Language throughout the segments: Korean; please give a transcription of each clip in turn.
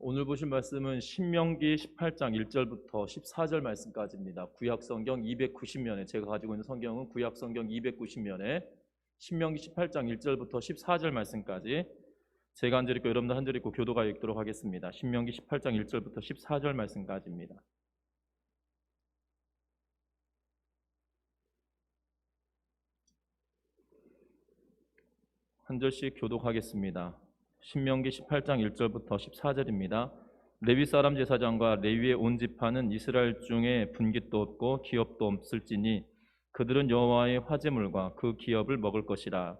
오늘 보실 말씀은 신명기 18장 1절부터 14절 말씀까지입니다. 구약성경 290면에 제가 가지고 있는 성경은 구약성경 290면에 신명기 18장 1절부터 14절 말씀까지 제가 한 절 읽고 여러분들 한 절 읽고 교도가 읽도록 하겠습니다. 신명기 18장 1절부터 14절 말씀까지입니다. 한 절씩 교독하겠습니다. 신명기 18장 1절부터 14절입니다. 레위 사람 제사장과 레위의 온 지파는 이스라엘 중에 분깃도 없고 기업도 없을지니 그들은 여호와의 화제물과 그 기업을 먹을 것이라.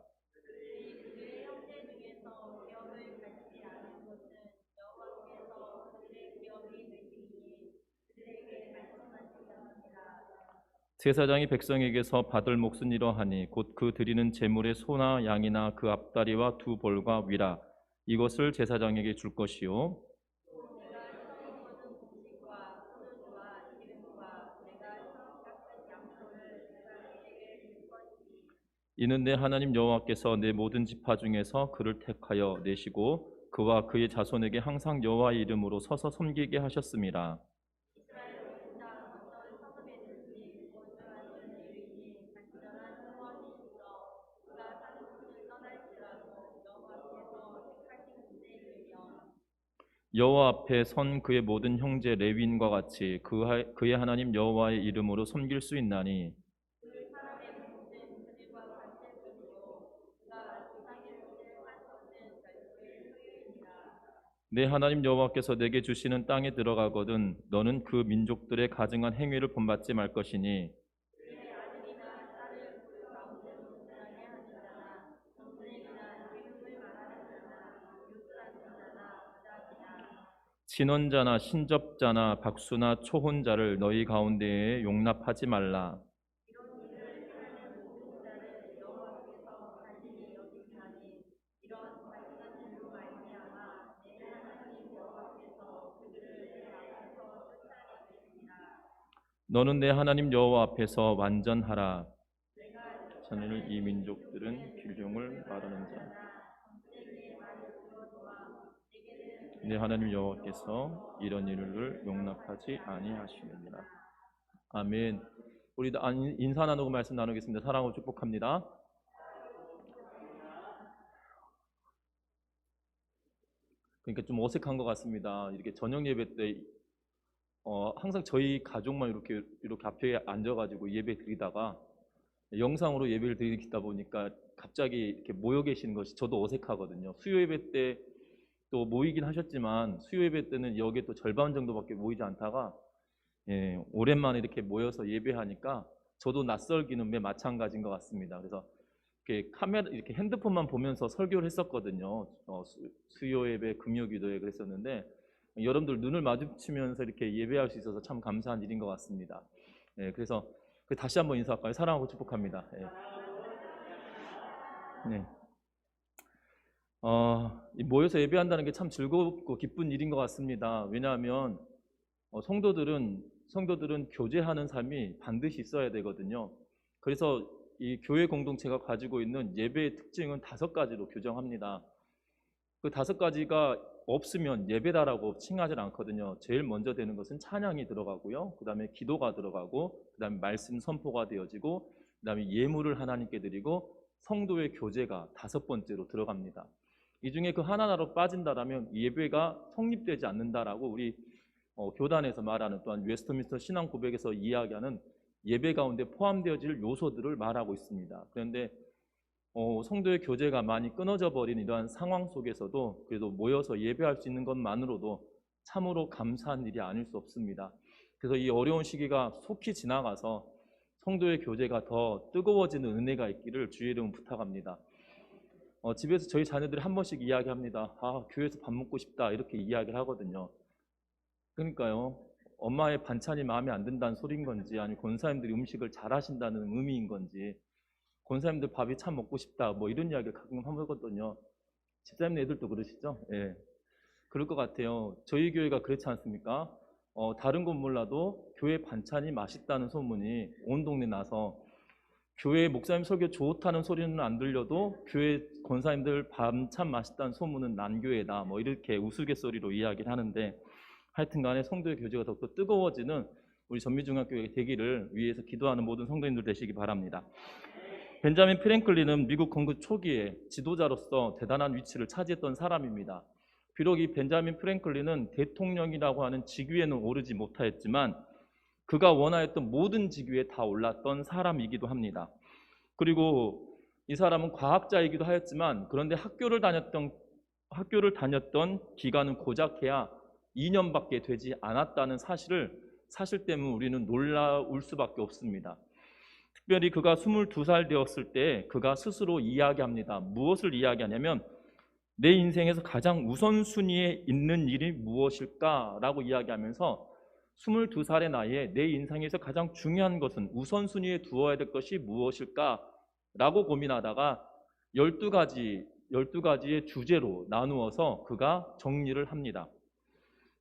제사장이 백성에게서 받을 몫은 이러하니 곧 그 드리는 제물의 소나 양이나 그 앞다리와 두 볼과 위라 이것을 제사장에게 줄 것이요 이는 내 하나님 여호와께서 내 모든 지파 중에서 그를 택하여 내시고 그와 그의 자손에게 항상 여호와의 이름으로 서서 섬기게 하셨음이라. 여호와 앞에 선 그의 모든 형제 레위인과 같이 그의 하나님 여호와의 이름으로 섬길 수 있나니 내 하나님 여호와께서 내게 주시는 땅에 들어가거든 너는 그 민족들의 가증한 행위를 본받지 말 것이니 친혼자나 신접자나 박수나 초혼자를 너희 가운데에 용납하지 말라. 너는 내 하나님 여호와 앞에서 완전하라. 저는 이 민족들은 길흉을 말하는 자. 내 하나님 여호와께서 이런 일을 용납하지 아니하시느니라. 아멘. 우리 인사 나누고 말씀 나누겠습니다. 사랑하고 축복합니다. 그러니까 좀 어색한 것 같습니다. 이렇게 저녁 예배 때 항상 저희 가족만 이렇게 앞에 앉아가지고 예배 드리다가 영상으로 예배를 드리다 보니까 갑자기 이렇게 모여 계시는 것이 저도 어색하거든요. 수요 예배 때 또 모이긴 하셨지만 수요 예배 때는 여기에 또 절반 정도밖에 모이지 않다가 오랜만에 이렇게 모여서 예배하니까 저도 낯설기는 매 마찬가지인 것 같습니다. 그래서 이렇게 카메라 이렇게 핸드폰만 보면서 설교를 했었거든요. 수요 예배, 금요기도에 그랬었는데 여러분들 눈을 마주치면서 이렇게 예배할 수 있어서 참 감사한 일인 것 같습니다. 그래서 다시 한번 인사할까요? 사랑하고 축복합니다. 네. 모여서 예배한다는 게 참 즐겁고 기쁜 일인 것 같습니다. 왜냐하면 성도들은 교제하는 삶이 반드시 있어야 되거든요. 그래서 이 교회 공동체가 가지고 있는 예배의 특징은 5가지로 규정합니다. 그 5가지가 없으면 예배다라고 칭하지 않거든요. 제일 먼저 되는 것은 찬양이 들어가고요. 그 다음에 기도가 들어가고, 그 다음에 말씀 선포가 되어지고, 그 다음에 예물을 하나님께 드리고, 성도의 교제가 5번째로 들어갑니다. 이 중에 그 하나로 빠진다라면 예배가 성립되지 않는다라고 우리 교단에서 말하는 또한 웨스트민스터 신앙 고백에서 이야기하는 예배 가운데 포함되어질 요소들을 말하고 있습니다. 그런데 성도의 교제가 많이 끊어져 버린 이러한 상황 속에서도 그래도 모여서 예배할 수 있는 것만으로도 참으로 감사한 일이 아닐 수 없습니다. 그래서 이 어려운 시기가 속히 지나가서 성도의 교제가 더 뜨거워지는 은혜가 있기를 주의 이름 부탁합니다. 집에서 저희 자녀들이 한 번씩 이야기합니다. 교회에서 밥 먹고 싶다 이렇게 이야기를 하거든요. 그러니까요. 엄마의 반찬이 마음에 안 든다는 소리인 건지 아니면 권사님들이 음식을 잘 하신다는 의미인 건지 권사님들 밥이 참 먹고 싶다 뭐 이런 이야기를 가끔 하거든요. 집사님 애들도 그러시죠? 예. 그럴 것 같아요. 저희 교회가 그렇지 않습니까? 다른 건 몰라도 교회 반찬이 맛있다는 소문이 온 동네 나서 교회 목사님 설교 좋다는 소리는 안 들려도 교회 권사님들 밥 참 맛있다는 소문은 난 교회다, 뭐 이렇게 우스갯소리로 이야기를 하는데, 하여튼 간에 성도의 교제가 더욱더 뜨거워지는 우리 전미중학교에 되기를 위해서 기도하는 모든 성도님들 되시기 바랍니다. 벤자민 프랭클린은 미국 건국 초기에 지도자로서 대단한 위치를 차지했던 사람입니다. 비록 이 벤자민 프랭클린은 대통령이라고 하는 직위에는 오르지 못하였지만 그가 원하였던 모든 직위에 다 올랐던 사람이기도 합니다. 그리고 이 사람은 과학자이기도 하였지만, 그런데 학교를 다녔던 기간은 고작해야 2년밖에 되지 않았다는 사실 때문에 우리는 놀라울 수밖에 없습니다. 특별히 그가 22살 되었을 때 그가 스스로 이야기합니다. 무엇을 이야기하냐면, 내 인생에서 가장 우선순위에 있는 일이 무엇일까라고 이야기하면서 22살의 나이에 내 인생에서 가장 중요한 것은, 우선순위에 두어야 될 것이 무엇일까라고 고민하다가 12가지의 주제로 나누어서 그가 정리를 합니다.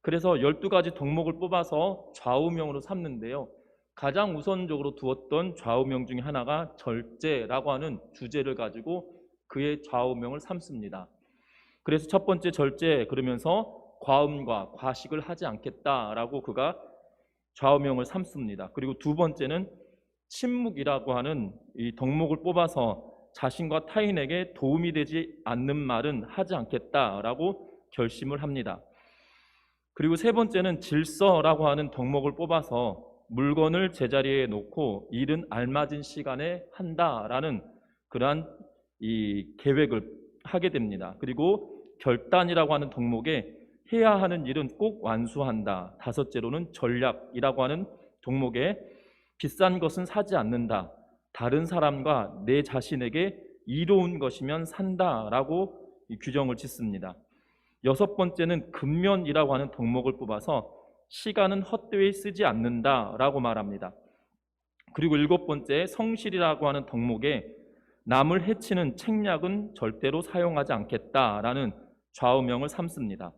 그래서 12가지 덕목을 뽑아서 좌우명으로 삼는데요. 가장 우선적으로 두었던 좌우명 중에 하나가 절제라고 하는 주제를 가지고 그의 좌우명을 삼습니다. 그래서 첫 번째 절제 그러면서 과음과 과식을 하지 않겠다라고 그가 좌우명을 삼습니다. 그리고 두 번째는 침묵이라고 하는 이 덕목을 뽑아서 자신과 타인에게 도움이 되지 않는 말은 하지 않겠다라고 결심을 합니다. 그리고 세 번째는 질서라고 하는 덕목을 뽑아서 물건을 제자리에 놓고 일은 알맞은 시간에 한다라는 그러한 이 계획을 하게 됩니다. 그리고 결단이라고 하는 덕목에 해야 하는 일은 꼭 완수한다. 다섯째로는 전략이라고 하는 덕목에 비싼 것은 사지 않는다. 다른 사람과 내 자신에게 이로운 것이면 산다라고 규정을 짓습니다. 여섯 번째는 근면이라고 하는 덕목을 뽑아서 시간은 헛되이 쓰지 않는다라고 말합니다. 그리고 일곱 번째 성실이라고 하는 덕목에 남을 해치는 책략은 절대로 사용하지 않겠다라는 좌우명을 삼습니다.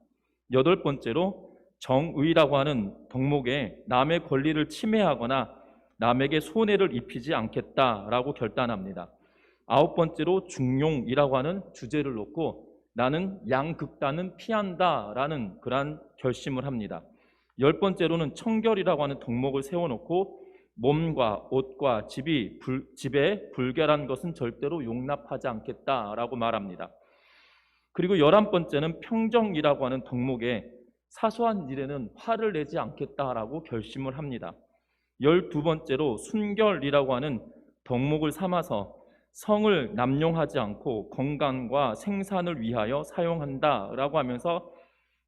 여덟 번째로 정의라고 하는 덕목에 남의 권리를 침해하거나 남에게 손해를 입히지 않겠다라고 결단합니다. 아홉 번째로 중용이라고 하는 주제를 놓고 나는 양극단은 피한다라는 그러한 결심을 합니다. 열 번째로는 청결이라고 하는 덕목을 세워놓고 몸과 옷과 집에 불결한 것은 절대로 용납하지 않겠다라고 말합니다. 그리고 11번째는 평정이라고 하는 덕목에 사소한 일에는 화를 내지 않겠다라고 결심을 합니다. 12번째로 순결이라고 하는 덕목을 삼아서 성을 남용하지 않고 건강과 생산을 위하여 사용한다라고 하면서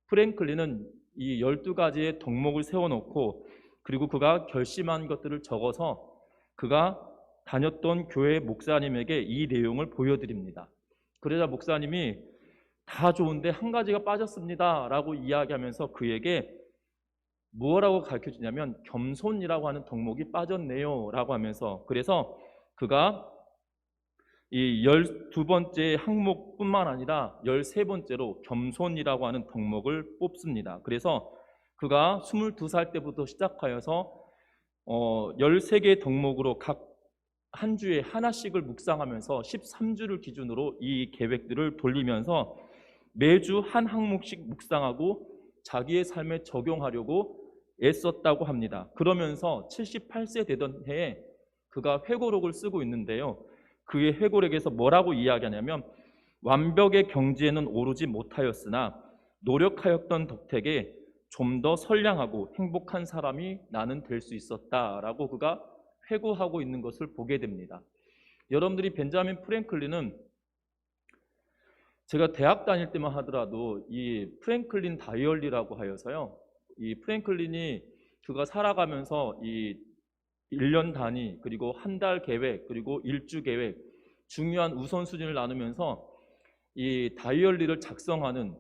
프랭클린은 이 12가지의 덕목을 세워놓고 그리고 그가 결심한 것들을 적어서 그가 다녔던 교회 목사님에게 이 내용을 보여드립니다. 그러자 목사님이 다 좋은데 한 가지가 빠졌습니다 라고 이야기하면서 그에게 뭐라고 가르쳐주냐면 겸손이라고 하는 덕목이 빠졌네요 라고 하면서, 그래서 그가 이 12번째 항목뿐만 아니라 13번째로 겸손이라고 하는 덕목을 뽑습니다. 그래서 그가 22살 때부터 시작하여서 13개의 덕목으로 각 한 주에 하나씩을 묵상하면서 13주를 기준으로 이 계획들을 돌리면서 매주 한 항목씩 묵상하고 자기의 삶에 적용하려고 애썼다고 합니다. 그러면서 78세 되던 해에 그가 회고록을 쓰고 있는데요. 그의 회고록에서 뭐라고 이야기하냐면, 완벽의 경지에는 오르지 못하였으나 노력하였던 덕택에 좀 더 선량하고 행복한 사람이 나는 될 수 있었다라고 그가 회고하고 있는 것을 보게 됩니다. 여러분들이 벤자민 프랭클린은 제가 대학 다닐 때만 하더라도 이 프랭클린 다이어리라고 하여서요, 이 프랭클린이 그가 살아가면서 이 1년 단위 그리고 한 달 계획 그리고 일주 계획 중요한 우선순위를 나누면서 이 다이어리를 작성하는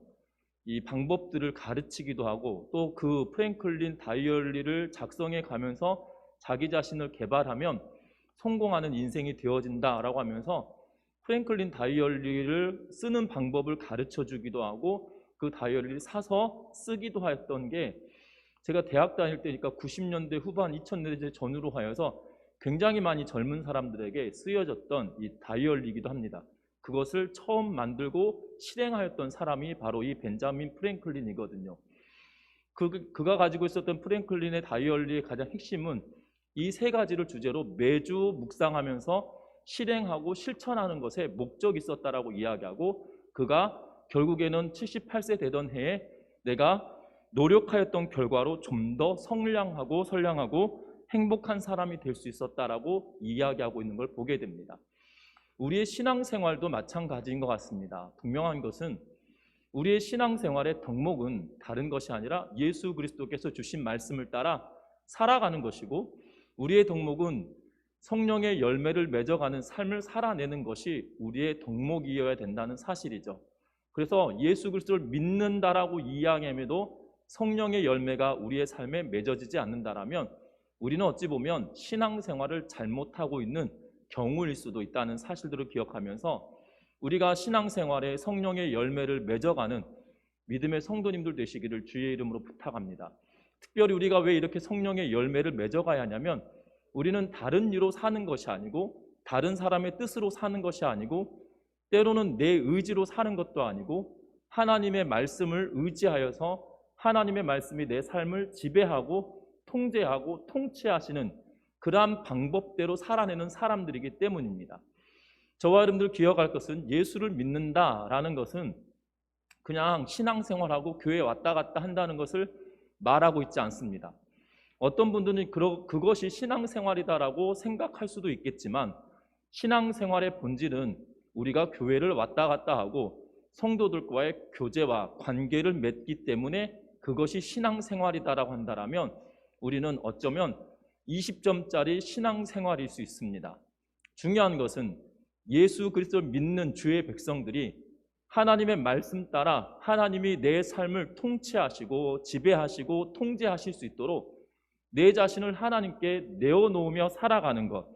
이 방법들을 가르치기도 하고, 또 그 프랭클린 다이어리를 작성해 가면서 자기 자신을 개발하면 성공하는 인생이 되어진다라고 하면서 프랭클린 다이어리를 쓰는 방법을 가르쳐 주기도 하고 그 다이어리를 사서 쓰기도 하였던 게, 제가 대학 다닐 때니까 90년대 후반 2000년대 전후로 하여서 굉장히 많이 젊은 사람들에게 쓰여졌던 이 다이어리이기도 합니다. 그것을 처음 만들고 실행하였던 사람이 바로 이 벤자민 프랭클린이거든요. 그가 가지고 있었던 프랭클린의 다이어리의 가장 핵심은 이 세 가지를 주제로 매주 묵상하면서 실행하고 실천하는 것에 목적이 있었다라고 이야기하고, 그가 결국에는 78세 되던 해에 내가 노력하였던 결과로 좀 더 성량하고 선량하고 행복한 사람이 될 수 있었다라고 이야기하고 있는 걸 보게 됩니다. 우리의 신앙생활도 마찬가지인 것 같습니다. 분명한 것은 우리의 신앙생활의 덕목은 다른 것이 아니라 예수 그리스도께서 주신 말씀을 따라 살아가는 것이고, 우리의 덕목은 성령의 열매를 맺어가는 삶을 살아내는 것이 우리의 덕목이어야 된다는 사실이죠. 그래서 예수 그리스도를 믿는다라고 이야기함에도 성령의 열매가 우리의 삶에 맺어지지 않는다라면 우리는 어찌 보면 신앙생활을 잘못하고 있는 경우일 수도 있다는 사실들을 기억하면서 우리가 신앙생활에 성령의 열매를 맺어가는 믿음의 성도님들 되시기를 주의 이름으로 부탁합니다. 특별히 우리가 왜 이렇게 성령의 열매를 맺어가야 하냐면, 우리는 다른 이유로 사는 것이 아니고, 다른 사람의 뜻으로 사는 것이 아니고, 때로는 내 의지로 사는 것도 아니고, 하나님의 말씀을 의지하여서 하나님의 말씀이 내 삶을 지배하고 통제하고 통치하시는 그러한 방법대로 살아내는 사람들이기 때문입니다. 저와 여러분들 기억할 것은, 예수를 믿는다라는 것은 그냥 신앙생활하고 교회에 왔다 갔다 한다는 것을 말하고 있지 않습니다. 어떤 분들은 그것이 신앙생활이다라고 생각할 수도 있겠지만, 신앙생활의 본질은 우리가 교회를 왔다 갔다 하고 성도들과의 교제와 관계를 맺기 때문에 그것이 신앙생활이다라고 한다면 우리는 어쩌면 20점짜리 신앙생활일 수 있습니다. 중요한 것은 예수 그리스도를 믿는 주의 백성들이 하나님의 말씀 따라 하나님이 내 삶을 통치하시고 지배하시고 통제하실 수 있도록 내 자신을 하나님께 내어놓으며 살아가는 것.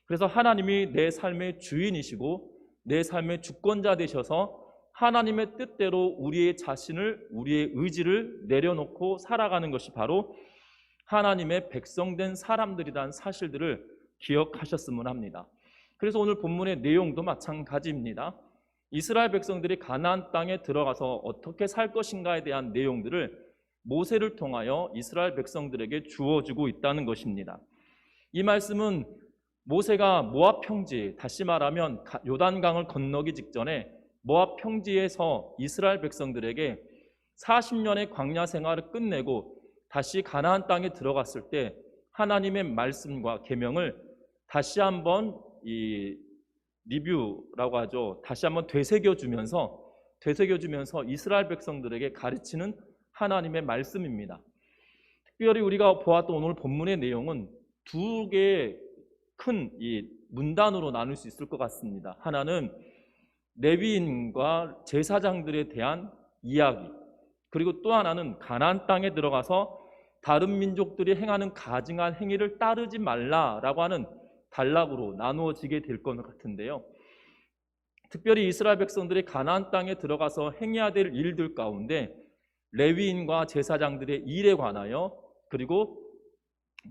그래서 하나님이 내 삶의 주인이시고 내 삶의 주권자 되셔서 하나님의 뜻대로 우리의 자신을, 우리의 의지를 내려놓고 살아가는 것이 바로 하나님의 백성된 사람들이라는 사실들을 기억하셨으면 합니다. 그래서 오늘 본문의 내용도 마찬가지입니다. 이스라엘 백성들이 가나안 땅에 들어가서 어떻게 살 것인가에 대한 내용들을 모세를 통하여 이스라엘 백성들에게 주어주고 있다는 것입니다. 이 말씀은 모세가 모압 평지, 다시 말하면 요단강을 건너기 직전에 모압 평지에서 이스라엘 백성들에게 40년의 광야 생활을 끝내고 다시 가나안 땅에 들어갔을 때 하나님의 말씀과 계명을 다시 한번 리뷰라고 하죠. 다시 한번 되새겨주면서 이스라엘 백성들에게 가르치는 하나님의 말씀입니다. 특별히 우리가 보았던 오늘 본문의 내용은 두 개의 큰 문단으로 나눌 수 있을 것 같습니다. 하나는 레위인과 제사장들에 대한 이야기, 그리고 또 하나는 가나안 땅에 들어가서 다른 민족들이 행하는 가증한 행위를 따르지 말라라고 하는 단락으로 나누어지게 될 것 같은데요. 특별히 이스라엘 백성들이 가나안 땅에 들어가서 행해야 될 일들 가운데 레위인과 제사장들의 일에 관하여, 그리고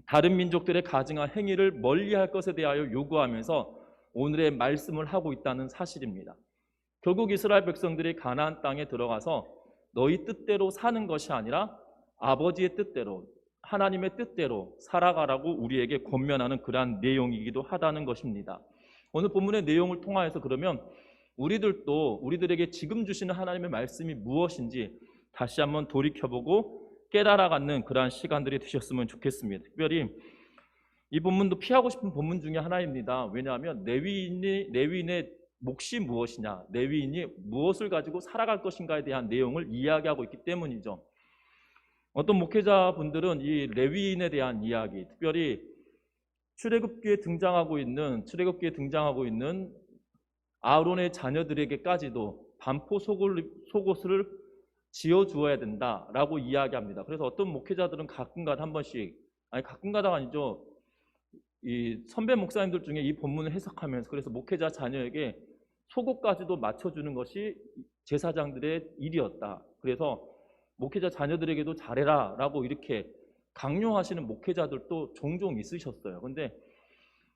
다른 민족들의 가증한 행위를 멀리할 것에 대하여 요구하면서 오늘의 말씀을 하고 있다는 사실입니다. 결국 이스라엘 백성들이 가나안 땅에 들어가서 너희 뜻대로 사는 것이 아니라 아버지의 뜻대로, 하나님의 뜻대로 살아가라고 우리에게 권면하는 그러한 내용이기도 하다는 것입니다. 오늘 본문의 내용을 통하여서 그러면 우리들도 우리들에게 지금 주시는 하나님의 말씀이 무엇인지 다시 한번 돌이켜보고 깨달아가는 그러한 시간들이 되셨으면 좋겠습니다. 특별히 이 본문도 피하고 싶은 본문 중에 하나입니다. 왜냐하면 레위인의 몫이 무엇이냐, 레위인이 무엇을 가지고 살아갈 것인가에 대한 내용을 이야기하고 있기 때문이죠. 어떤 목회자분들은 이 레위인에 대한 이야기, 특별히 출애굽기에 등장하고 있는 아론의 자녀들에게까지도 반포 속옷을 지어주어야 된다라고 이야기합니다. 그래서 어떤 목회자들은 가끔가다 한 번씩, 가끔가다가 아니죠, 이 선배 목사님들 중에 이 본문을 해석하면서 그래서 목회자 자녀에게 속옷까지도 맞춰주는 것이 제사장들의 일이었다. 그래서 목회자 자녀들에게도 잘해라 라고 이렇게 강요하시는 목회자들도 종종 있으셨어요. 근데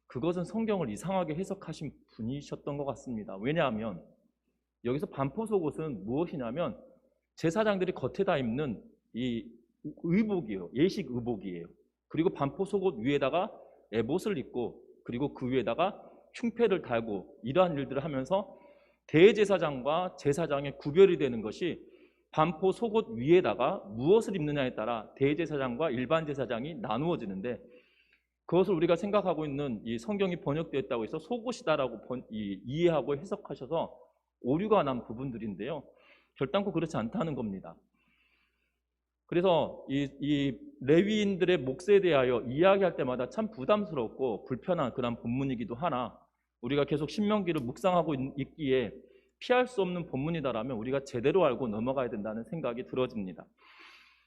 그것은 성경을 이상하게 해석하신 분이셨던 것 같습니다. 왜냐하면 여기서 반포속옷은 무엇이냐면 제사장들이 겉에다 입는 이 의복이에요. 예식 의복이에요. 그리고 반포속옷 위에다가 에봇을 입고 그리고 그 위에다가 흉패를 달고 이러한 일들을 하면서 대제사장과 제사장의 구별이 되는 것이 반포속옷 위에다가 무엇을 입느냐에 따라 대제사장과 일반 제사장이 나누어지는데, 그것을 우리가 생각하고 있는 이 성경이 번역되었다고 해서 속옷이다라고 이해하고 해석하셔서 오류가 난 부분들인데요, 결단코 그렇지 않다는 겁니다. 그래서 이 레위인들의 몫에 대하여 이야기할 때마다 참 부담스럽고 불편한 그런 본문이기도 하나, 우리가 계속 신명기를 묵상하고 있기에 피할 수 없는 본문이다라면 우리가 제대로 알고 넘어가야 된다는 생각이 들어집니다.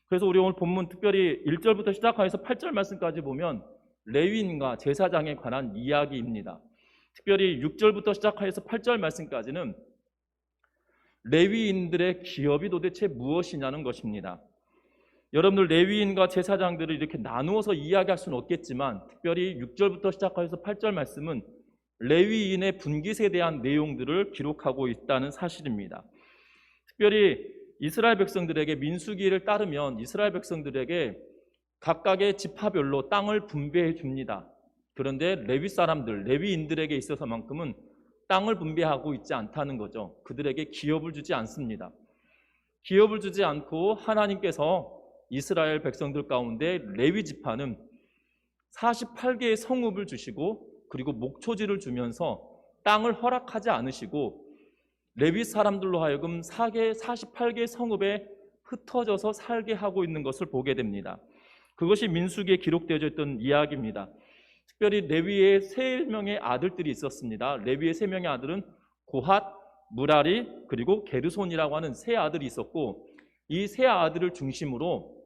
그래서 우리 오늘 본문 특별히 1절부터 시작해서 8절 말씀까지 보면 레위인과 제사장에 관한 이야기입니다. 특별히 6절부터 시작해서 8절 말씀까지는 레위인들의 기업이 도대체 무엇이냐는 것입니다. 여러분들 레위인과 제사장들을 이렇게 나누어서 이야기할 수는 없겠지만 특별히 6절부터 시작해서 8절 말씀은 레위인의 분깃에 대한 내용들을 기록하고 있다는 사실입니다. 특별히 이스라엘 백성들에게 민수기를 따르면 이스라엘 백성들에게 각각의 지파별로 땅을 분배해 줍니다. 그런데 레위 사람들, 레위인들에게 있어서만큼은 땅을 분배하고 있지 않다는 거죠. 그들에게 기업을 주지 않습니다. 기업을 주지 않고 하나님께서 이스라엘 백성들 가운데 레위 지파는 48개의 성읍을 주시고 그리고 목초지를 주면서 땅을 허락하지 않으시고 레위 사람들로 하여금 48개 성읍에 흩어져서 살게 하고 있는 것을 보게 됩니다. 그것이 민수기에 기록되어 있던 이야기입니다. 특별히 레위의 3명의 아들들이 있었습니다. 레위의 3명의 아들은 고핫, 무라리, 그리고 게르손이라고 하는 3 아들이 있었고, 이 3 아들을 중심으로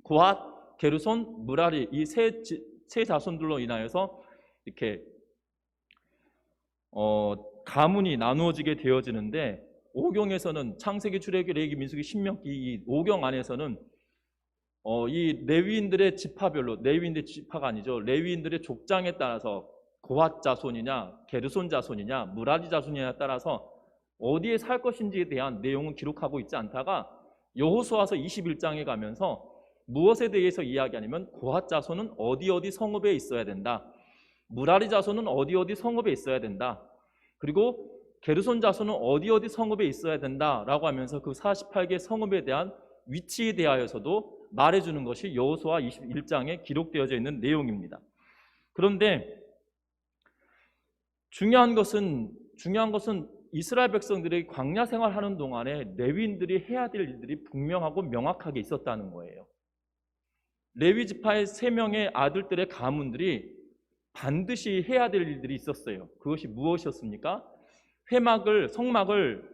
고핫, 게르손, 무라리 이 세 자손들로 인하여서 이렇게 가문이 나누어지게 되어지는데, 오경에서는 창세기, 출애굽기, 레위기, 민수기, 신명기 이 오경 안에서는 이 레위인들의 지파별로, 레위인들의 지파가 아니죠, 레위인들의 족장에 따라서 고핫 자손이냐 게르손 자손이냐 무라리 자손이냐에 따라서 어디에 살 것인지에 대한 내용은 기록하고 있지 않다가 여호수아서 21장에 가면서 무엇에 대해서 이야기하냐면 고핫 자손은 어디 성읍에 있어야 된다, 무라리 자손은 어디 성읍에 있어야 된다, 그리고 게르손 자손은 어디 성읍에 있어야 된다라고 하면서 그 48개 성읍에 대한 위치에 대하여서도 말해주는 것이 여호수아 21장에 기록되어져 있는 내용입니다. 그런데 중요한 것은 이스라엘 백성들이 광야 생활하는 동안에 레위인들이 해야 될 일들이 분명하고 명확하게 있었다는 거예요. 레위 지파의 3명의 아들들의 가문들이 반드시 해야 될 일들이 있었어요. 그것이 무엇이었습니까? 성막을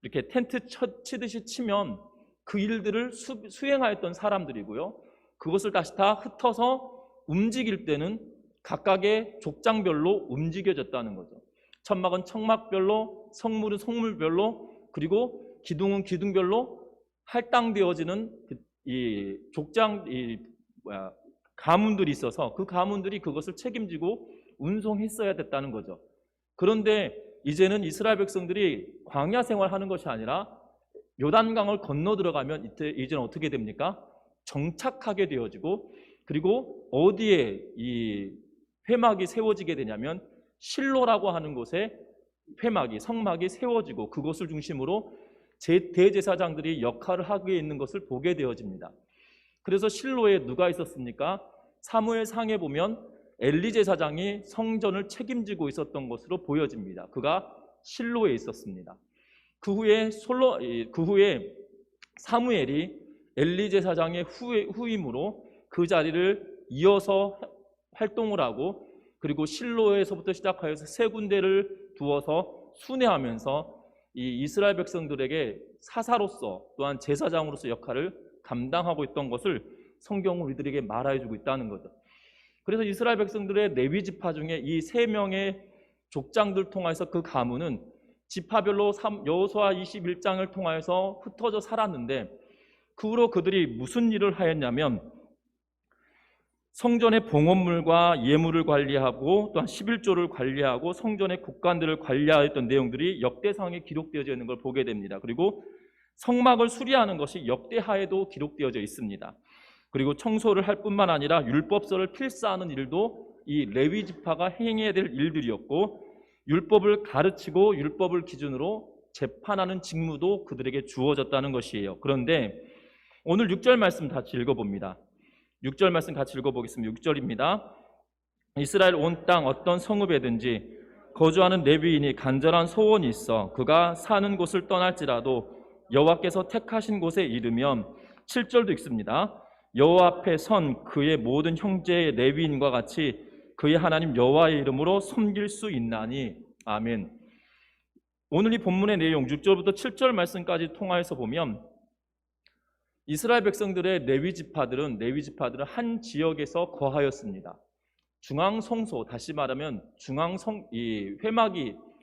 이렇게 텐트 치듯이 치면 그 일들을 수행하였던 사람들이고요, 그것을 다시 다 흩어서 움직일 때는 각각의 족장별로 움직여졌다는 거죠. 천막은 천막별로, 성물은 성물별로, 그리고 기둥은 기둥별로 할당되어지는 이 족장 가문들이 있어서 그 가문들이 그것을 책임지고 운송했어야 됐다는 거죠. 그런데 이제는 이스라엘 백성들이 광야 생활하는 것이 아니라 요단강을 건너 들어가면 이제는 어떻게 됩니까? 정착하게 되어지고, 그리고 어디에 이 회막이 세워지게 되냐면 실로라고 하는 곳에 성막이 세워지고 그것을 중심으로 대제사장들이 역할을 하게 있는 것을 보게 되어집니다. 그래서 실로에 누가 있었습니까? 사무엘상에 보면 엘리 제사장이 성전을 책임지고 있었던 것으로 보여집니다. 그가 실로에 있었습니다. 그 후에 사무엘이 엘리 제사장의 후임으로 그 자리를 이어서 활동을 하고, 그리고 실로에서부터 시작하여서 3군데를 두어서 순회하면서 이 이스라엘 백성들에게 사사로서 또한 제사장으로서 역할을 감당하고 있던 것을 성경은 우리들에게 말해주고 있다는 거죠. 그래서 이스라엘 백성들의 레위 지파 중에 이 3명의 족장들 통해서 그 가문은 지파별로 여호수아 21장을 통하여서 흩어져 살았는데, 그 후로 그들이 무슨 일을 하였냐면 성전의 봉헌물과 예물을 관리하고 또한 11조를 관리하고 성전의 국관들을 관리하였던 내용들이 역대상에 기록되어져 있는 걸 보게 됩니다. 그리고 성막을 수리하는 것이 역대하에도 기록되어져 있습니다. 그리고 청소를 할 뿐만 아니라 율법서를 필사하는 일도 이 레위 지파가 행해야 될 일들이었고, 율법을 가르치고 율법을 기준으로 재판하는 직무도 그들에게 주어졌다는 것이에요. 그런데 오늘 6절 말씀 같이 읽어봅니다. 6절 말씀 같이 읽어보겠습니다. 6절입니다. 이스라엘 온 땅 어떤 성읍에든지 거주하는 레위인이 간절한 소원이 있어 그가 사는 곳을 떠날지라도 여호와께서 택하신 곳에 이르면, 7절도 읽습니다. 여호와 앞에 선 그의 모든 형제의 레위인과 같이 그의 하나님 여호와의 이름으로 섬길 수 있나니. 아멘. 오늘 이 본문의 내용 6절부터 7절 말씀까지 통하여서 보면 이스라엘 백성들의 레위 지파들은 한 지역에서 거하였습니다. 중앙 성소, 다시 말하면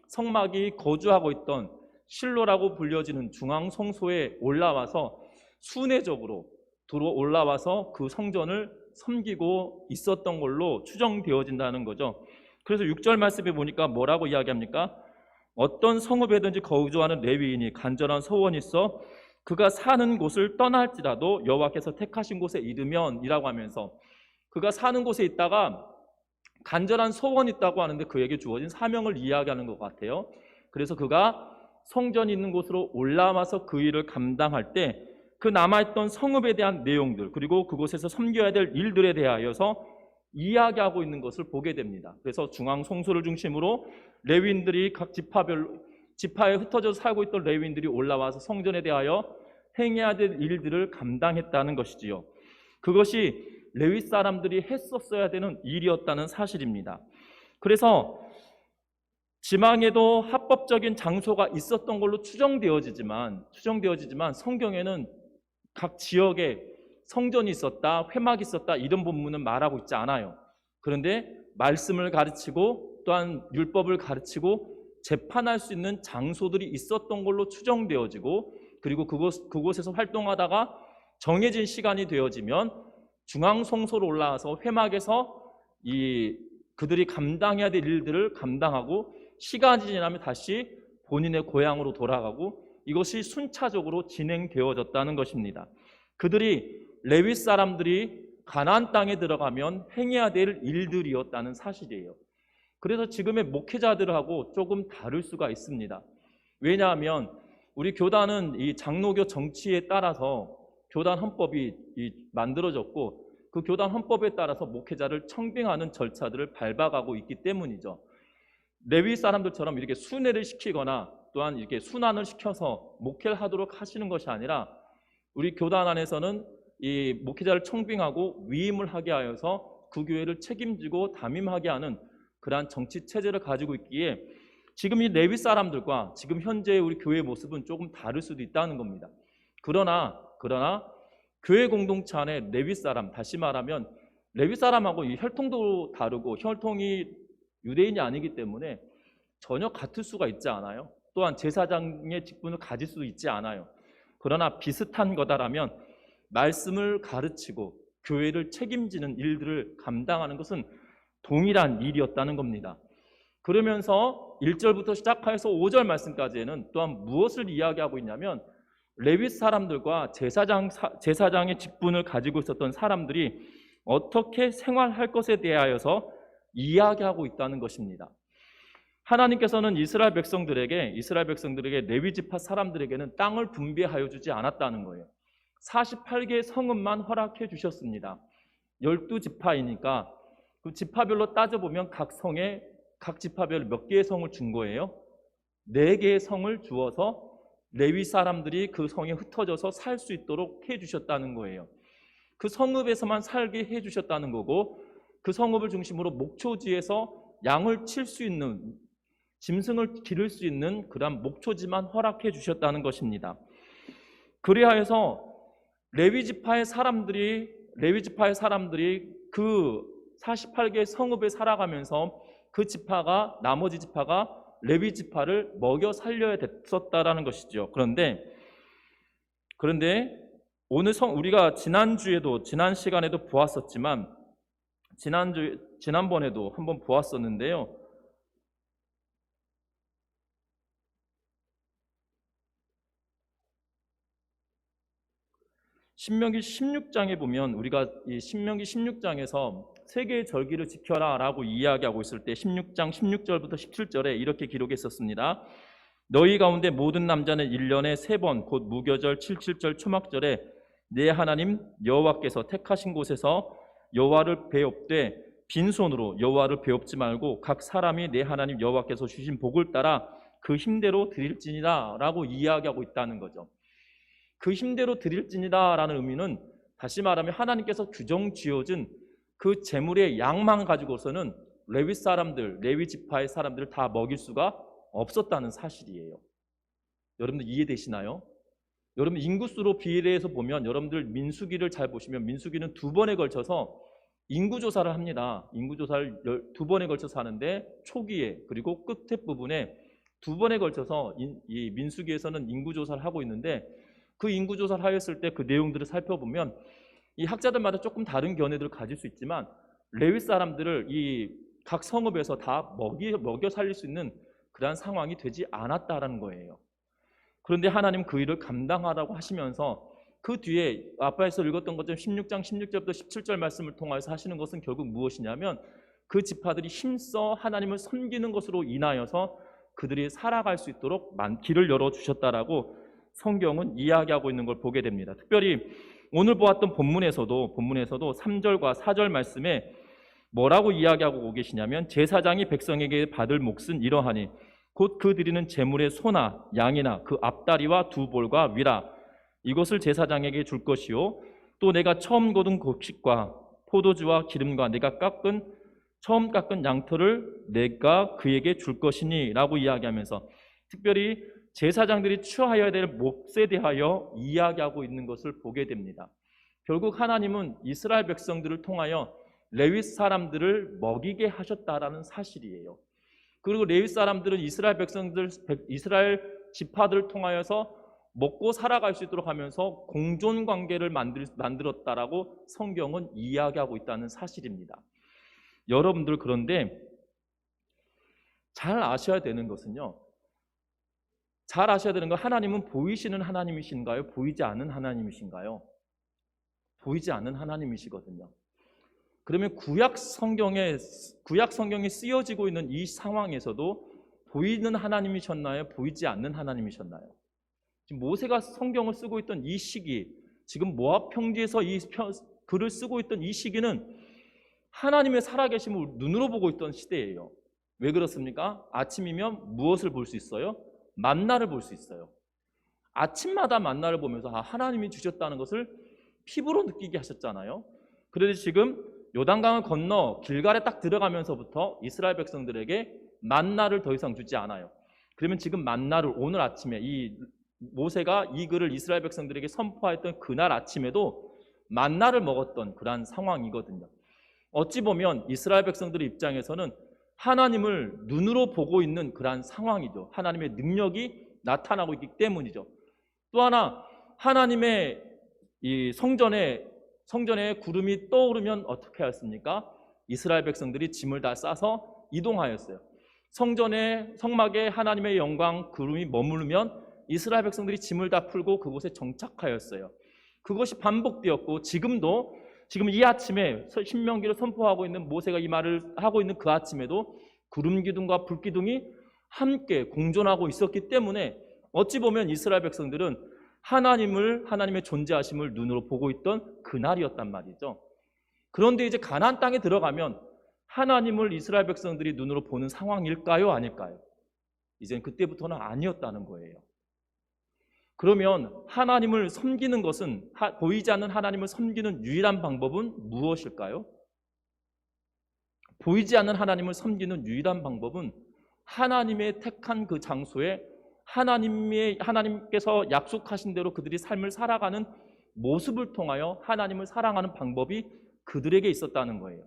성막이 거주하고 있던 실로라고 불려지는 중앙 성소에 올라와서 순회적으로 올라와서 그 성전을 섬기고 있었던 걸로 추정되어진다는 거죠. 그래서 6절 말씀에 보니까 뭐라고 이야기합니까? 어떤 성읍에든지 거주하는 레위인이 간절한 소원이 있어 그가 사는 곳을 떠날지라도 여호와께서 택하신 곳에 이르면 이라고 하면서, 그가 사는 곳에 있다가 간절한 소원이 있다고 하는데 그에게 주어진 사명을 이야기하는 것 같아요. 그래서 그가 성전이 있는 곳으로 올라와서 그 일을 감당할 때 그 남아있던 성읍에 대한 내용들, 그리고 그곳에서 섬겨야 될 일들에 대하여서 이야기하고 있는 것을 보게 됩니다. 그래서 중앙 성소를 중심으로 레위인들이 각 지파에 흩어져서 살고 있던 레위인들이 올라와서 성전에 대하여 행해야 될 일들을 감당했다는 것이지요. 그것이 레위 사람들이 했었어야 되는 일이었다는 사실입니다. 그래서 지망에도 합법적인 장소가 있었던 걸로 추정되어지지만 성경에는 각 지역에 성전이 있었다, 회막이 있었다 이런 본문은 말하고 있지 않아요. 그런데 말씀을 가르치고 또한 율법을 가르치고 재판할 수 있는 장소들이 있었던 걸로 추정되어지고, 그리고 그곳에서 활동하다가 정해진 시간이 되어지면 중앙 성소로 올라와서 회막에서 그들이 감당해야 될 일들을 감당하고 시간이 지나면 다시 본인의 고향으로 돌아가고, 이것이 순차적으로 진행되어졌다는 것입니다. 레위 사람들이 가나안 땅에 들어가면 행해야 될 일들이었다는 사실이에요. 그래서 지금의 목회자들하고 조금 다를 수가 있습니다. 왜냐하면 우리 교단은 이 장로교 정치에 따라서 교단 헌법이 만들어졌고, 그 교단 헌법에 따라서 목회자를 청빙하는 절차들을 밟아가고 있기 때문이죠. 레위 사람들처럼 이렇게 순회를 시키거나 또한 이렇게 순환을 시켜서 목회를 하도록 하시는 것이 아니라, 우리 교단 안에서는 이 목회자를 청빙하고 위임을 하게 하여서 그 교회를 책임지고 담임하게 하는 그러한 정치 체제를 가지고 있기에 지금 이 레위 사람들과 지금 현재의 우리 교회의 모습은 조금 다를 수도 있다는 겁니다. 그러나 교회 공동체 안에 레위 사람, 다시 말하면 레위 사람하고 이 혈통도 다르고 혈통이 유대인이 아니기 때문에 전혀 같을 수가 있지 않아요. 또한 제사장의 직분을 가질 수 있지 않아요. 그러나 비슷한 거다라면 말씀을 가르치고 교회를 책임지는 일들을 감당하는 것은 동일한 일이었다는 겁니다. 그러면서 1절부터 시작해서 5절 말씀까지에는 또한 무엇을 이야기하고 있냐면, 레위 사람들과 제사장의 직분을 가지고 있었던 사람들이 어떻게 생활할 것에 대하여서 이야기하고 있다는 것입니다. 하나님께서는 이스라엘 백성들에게 레위 지파 사람들에게는 땅을 분배하여 주지 않았다는 거예요. 48개의 성읍만 허락해 주셨습니다. 12지파이니까 그 지파별로 따져보면 각 지파별 몇 개의 성을 준 거예요? 4개의 성을 주어서 레위 사람들이 그 성에 흩어져서 살 수 있도록 해 주셨다는 거예요. 그 성읍에서만 살게 해 주셨다는 거고, 그 성읍을 중심으로 목초지에서 양을 칠 수 있는, 짐승을 기를 수 있는 그런 목초지만 허락해 주셨다는 것입니다. 그리하여서 레위 지파의 사람들이 그 48개의 성읍에 살아가면서 나머지 지파가 레위 지파를 먹여 살려야 됐었다라는 것이죠. 그런데 오늘 우리가 지난 시간에도 보았었지만, 지난번에도 한번 보았었는데요. 신명기 16장에 보면 우리가 이 신명기 16장에서 세계의 절기를 지켜라 라고 이야기하고 있을 때 16장 16절부터 17절에 이렇게 기록했었습니다. 너희 가운데 모든 남자는 1년에 3번 곧 무교절 77절 초막절에 내 하나님 여호와께서 택하신 곳에서 여호와를 배웁되 빈손으로 여호와를 배웁지 말고 각 사람이 내 하나님 여호와께서 주신 복을 따라 그 힘대로 드릴지니라 라고 이야기하고 있다는 거죠. 그 힘대로 드릴지니라 라는 의미는 다시 말하면 하나님께서 규정 지어준 그 재물의 양만 가지고서는 레위 사람들, 레위 지파의 사람들을 다 먹일 수가 없었다는 사실이에요. 여러분들 이해되시나요? 여러분 인구수로 비례해서 보면 여러분들 민수기를 잘 보시면 민수기는 2번에 걸쳐서 인구조사를 합니다. 인구조사를 2번에 걸쳐서 하는데 초기에 그리고 끝에 부분에 2번에 걸쳐서 이 민수기에서는 인구조사를 하고 있는데 그 인구조사를 하였을 때 그 내용들을 살펴보면 이 학자들마다 조금 다른 견해들을 가질 수 있지만 레위 사람들을 이 각 성읍에서 다 먹여 살릴 수 있는 그러한 상황이 되지 않았다라는 거예요. 그런데 하나님 그 일을 감당하라고 하시면서 그 뒤에 앞에서 읽었던 것처럼 16장 16절부터 17절 말씀을 통해서 하시는 것은 결국 무엇이냐면 그 지파들이 힘써 하나님을 섬기는 것으로 인하여서 그들이 살아갈 수 있도록 길을 열어주셨다라고 성경은 이야기하고 있는 걸 보게 됩니다. 특별히 오늘 보았던 본문에서도 3절과 4절 말씀에 뭐라고 이야기하고 계시냐면 제사장이 백성에게 받을 몫은 이러하니 곧 그 드리는 제물의 소나 양이나 그 앞다리와 두 볼과 위라 이것을 제사장에게 줄 것이요 또 내가 처음 거둔 곡식과 포도주와 기름과 내가 처음 깎은 양털을 내가 그에게 줄 것이니 라고 이야기하면서 특별히 제사장들이 취하여야 될 몫에 대하여 이야기하고 있는 것을 보게 됩니다. 결국 하나님은 이스라엘 백성들을 통하여 레위 사람들을 먹이게 하셨다라는 사실이에요. 그리고 레위 사람들은 이스라엘 백성들, 이스라엘 지파들을 통하여서 먹고 살아갈 수 있도록 하면서 공존 관계를 만들었다라고 성경은 이야기하고 있다는 사실입니다. 여러분들 그런데 잘 아셔야 되는 것은요. 잘 아셔야 되는 건 하나님은 보이시는 하나님이신가요? 보이지 않는 하나님이신가요? 보이지 않는 하나님이시거든요. 그러면 구약 성경이 쓰여지고 있는 이 상황에서도 보이는 하나님이셨나요? 보이지 않는 하나님이셨나요? 지금 모세가 성경을 쓰고 있던 이 시기, 지금 모압 평지에서 이 글을 쓰고 있던 이 시기는 하나님의 살아계심을 눈으로 보고 있던 시대예요. 왜 그렇습니까? 아침이면 무엇을 볼 수 있어요? 만나를 볼 수 있어요. 아침마다 만나를 보면서 하나님이 주셨다는 것을 피부로 느끼게 하셨잖아요. 그런데 지금 요단강을 건너 길갈에 딱 들어가면서부터 이스라엘 백성들에게 만나를 더 이상 주지 않아요. 그러면 지금 만나를 오늘 아침에 이 모세가 이 글을 이스라엘 백성들에게 선포했던 그날 아침에도 만나를 먹었던 그러한 상황이거든요. 어찌 보면 이스라엘 백성들의 입장에서는 하나님을 눈으로 보고 있는 그러한 상황이죠. 하나님의 능력이 나타나고 있기 때문이죠. 또 하나 하나님의 이 성전에 구름이 떠오르면 어떻게 하였습니까? 이스라엘 백성들이 짐을 다 싸서 이동하였어요. 성막에 하나님의 영광 구름이 머무르면 이스라엘 백성들이 짐을 다 풀고 그곳에 정착하였어요. 그것이 반복되었고 지금 이 아침에 신명기를 선포하고 있는 모세가 이 말을 하고 있는 그 아침에도 구름 기둥과 불 기둥이 함께 공존하고 있었기 때문에 어찌 보면 이스라엘 백성들은 하나님의 존재하심을 눈으로 보고 있던 그날이었단 말이죠. 그런데 이제 가나안 땅에 들어가면 하나님을 이스라엘 백성들이 눈으로 보는 상황일까요? 아닐까요? 이젠 그때부터는 아니었다는 거예요. 그러면 하나님을 섬기는 것은 보이지 않는 하나님을 섬기는 유일한 방법은 무엇일까요? 보이지 않는 하나님을 섬기는 유일한 방법은 하나님의 택한 그 장소에 하나님께서 약속하신 대로 그들이 삶을 살아가는 모습을 통하여 하나님을 사랑하는 방법이 그들에게 있었다는 거예요.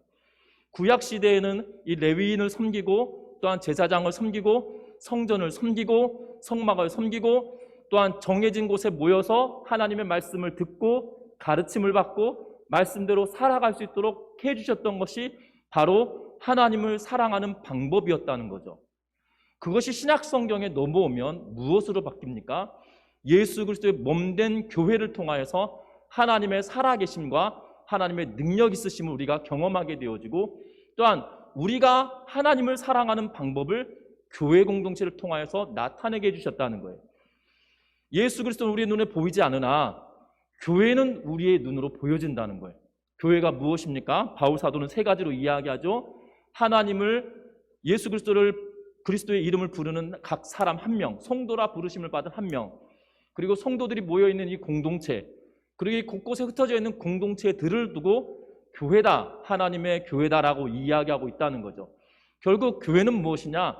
구약 시대에는 이 레위인을 섬기고 또한 제사장을 섬기고 성전을 섬기고 성막을 섬기고 또한 정해진 곳에 모여서 하나님의 말씀을 듣고 가르침을 받고 말씀대로 살아갈 수 있도록 해주셨던 것이 바로 하나님을 사랑하는 방법이었다는 거죠. 그것이 신약 성경에 넘어오면 무엇으로 바뀝니까? 예수 그리스도의 몸된 교회를 통하여서 하나님의 살아계심과 하나님의 능력 있으심을 우리가 경험하게 되어지고, 또한 우리가 하나님을 사랑하는 방법을 교회 공동체를 통하여서 나타내게 해주셨다는 거예요. 예수 그리스도는 우리의 눈에 보이지 않으나 교회는 우리의 눈으로 보여진다는 거예요. 교회가 무엇입니까? 바울 사도는 세 가지로 이야기하죠. 하나님을, 예수 그리스도의 이름을 부르는 각 사람 한 명, 성도라 부르심을 받은 한 명, 그리고 성도들이 모여있는 이 공동체, 그리고 이 곳곳에 흩어져 있는 공동체들을 두고 교회다, 하나님의 교회다라고 이야기하고 있다는 거죠. 결국 교회는 무엇이냐?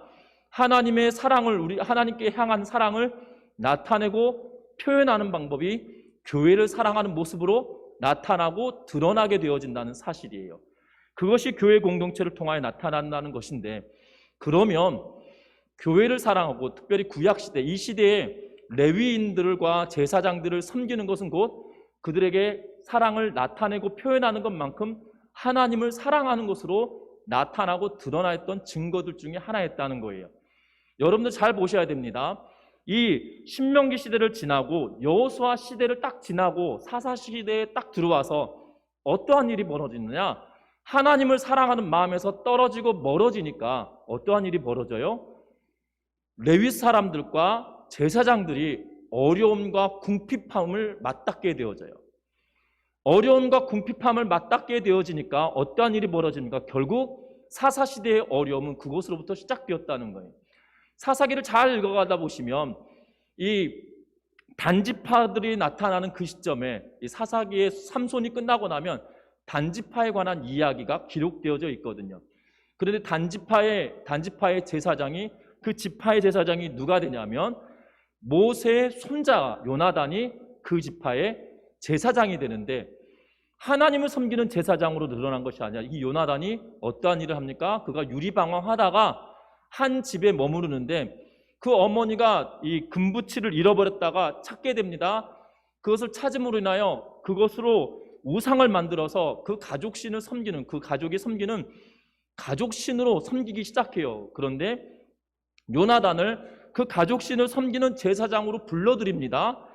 하나님의 사랑을, 하나님께 향한 사랑을 나타내고 표현하는 방법이 교회를 사랑하는 모습으로 나타나고 드러나게 되어진다는 사실이에요. 그것이 교회 공동체를 통하여 나타난다는 것인데, 그러면 교회를 사랑하고 특별히 구약시대, 이 시대에 레위인들과 제사장들을 섬기는 것은 곧 그들에게 사랑을 나타내고 표현하는 것만큼 하나님을 사랑하는 것으로 나타나고 드러나 있던 증거들 중에 하나였다는 거예요. 여러분들 잘 보셔야 됩니다. 이 신명기 시대를 지나고 여호수아 시대를 딱 지나고 사사 시대에 딱 들어와서 어떠한 일이 벌어지느냐? 하나님을 사랑하는 마음에서 떨어지고 멀어지니까 어떠한 일이 벌어져요? 레위 사람들과 제사장들이 어려움과 궁핍함을 맞닿게 되어져요. 어려움과 궁핍함을 맞닿게 되어지니까 어떠한 일이 벌어집니까? 결국 사사시대의 어려움은 그곳으로부터 시작되었다는 거예요. 사사기를 잘 읽어가다 보시면 이 단지파들이 나타나는 그 시점에 이 사사기의 삼손이 끝나고 나면 단지파에 관한 이야기가 기록되어져 있거든요. 그런데 단지파의 제사장이, 그 지파의 제사장이 누가 되냐면 모세의 손자 요나단이 그 지파의 제사장이 되는데, 하나님을 섬기는 제사장으로 늘어난 것이 아니라 이 요나단이 어떠한 일을 합니까? 그가 유리방황하다가 한 집에 머무르는데 그 어머니가 이 금부치를 잃어버렸다가 찾게 됩니다. 그것을 찾음으로 인하여 그것으로 우상을 만들어서 그 가족신을 섬기는, 그 가족이 섬기는 가족신으로 섬기기 시작해요. 그런데 요나단을 그 가족신을 섬기는 제사장으로 불러들입니다.